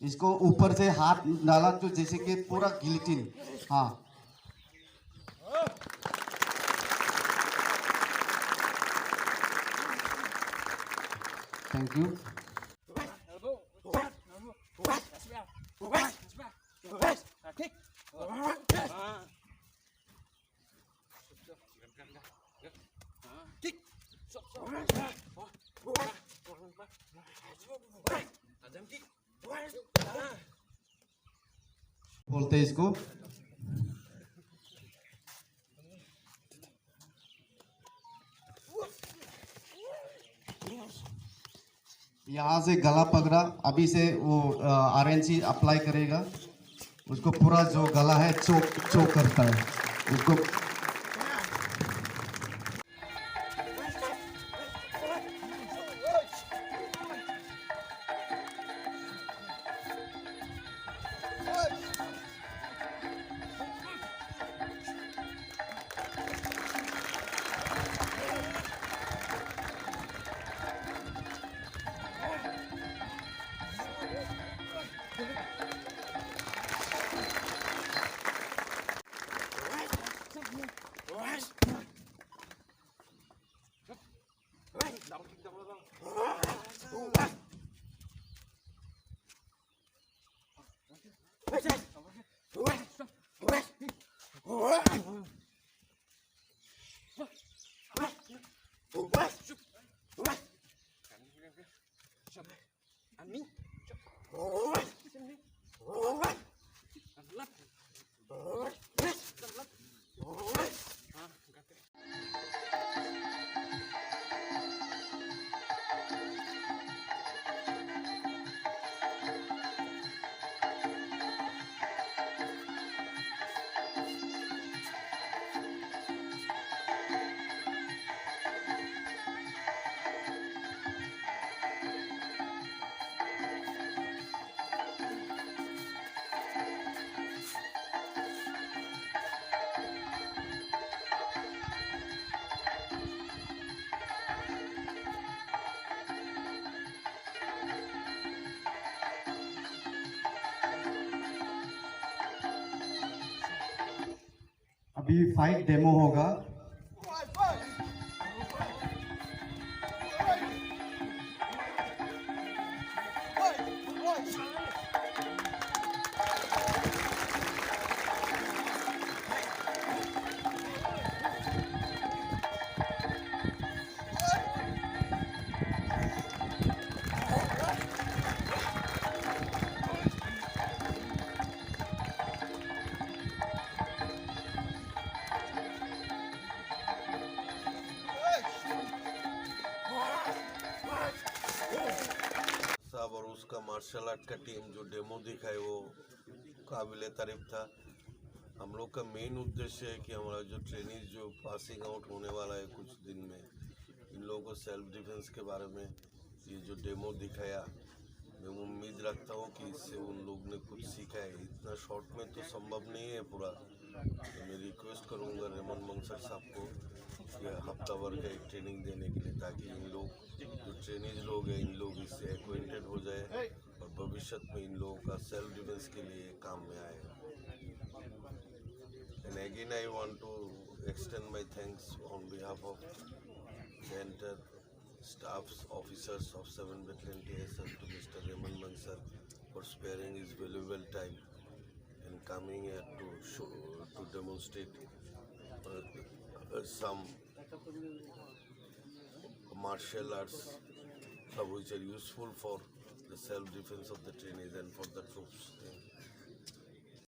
इसको ऊपर से हाथ डाला तो जैसे कि पूरा गिलिटिन। हाँ, थैंक यू। बोलते हैं इसको। यहाँ से गला पकड़ा, अभी से वो आरएनसी अप्लाई करेगा, उसको पूरा जो गला है चोक करता है उसको। अभी फाइट डेमो होगा। और उसका मार्शल आर्ट का टीम जो डेमो दिखाए वो काबिल तारीफ था। हम लोग का मेन उद्देश्य है कि हमारा जो ट्रेनिंग जो पासिंग आउट होने वाला है कुछ दिन में, इन लोगों को सेल्फ डिफेंस के बारे में ये जो डेमो दिखाया, मैं उम्मीद रखता हूँ कि इससे उन लोग ने कुछ सीखा है। इतना शॉर्ट में तो संभव नहीं है पूरा, तो मैं रिक्वेस्ट करूँगा रेमन मंगसर साहब को कि हफ्ता भर का एक ट्रेनिंग देने के लिए, ताकि इन लोग जो ट्रेनिंग लोग हैं इन लोग इससे एक्वेंटेड हो जाए और भविष्य में इन लोगों का सेल्फ डिफेंस के लिए काम में आए। And again I want to extend my thanks on behalf of the entire staffs, officers of 7th Battalion TSF to Mr. Raymond Mansar for sparing his valuable time and coming here to demonstrate some martial arts, which are useful for the self-defense of the trainees and for the troops.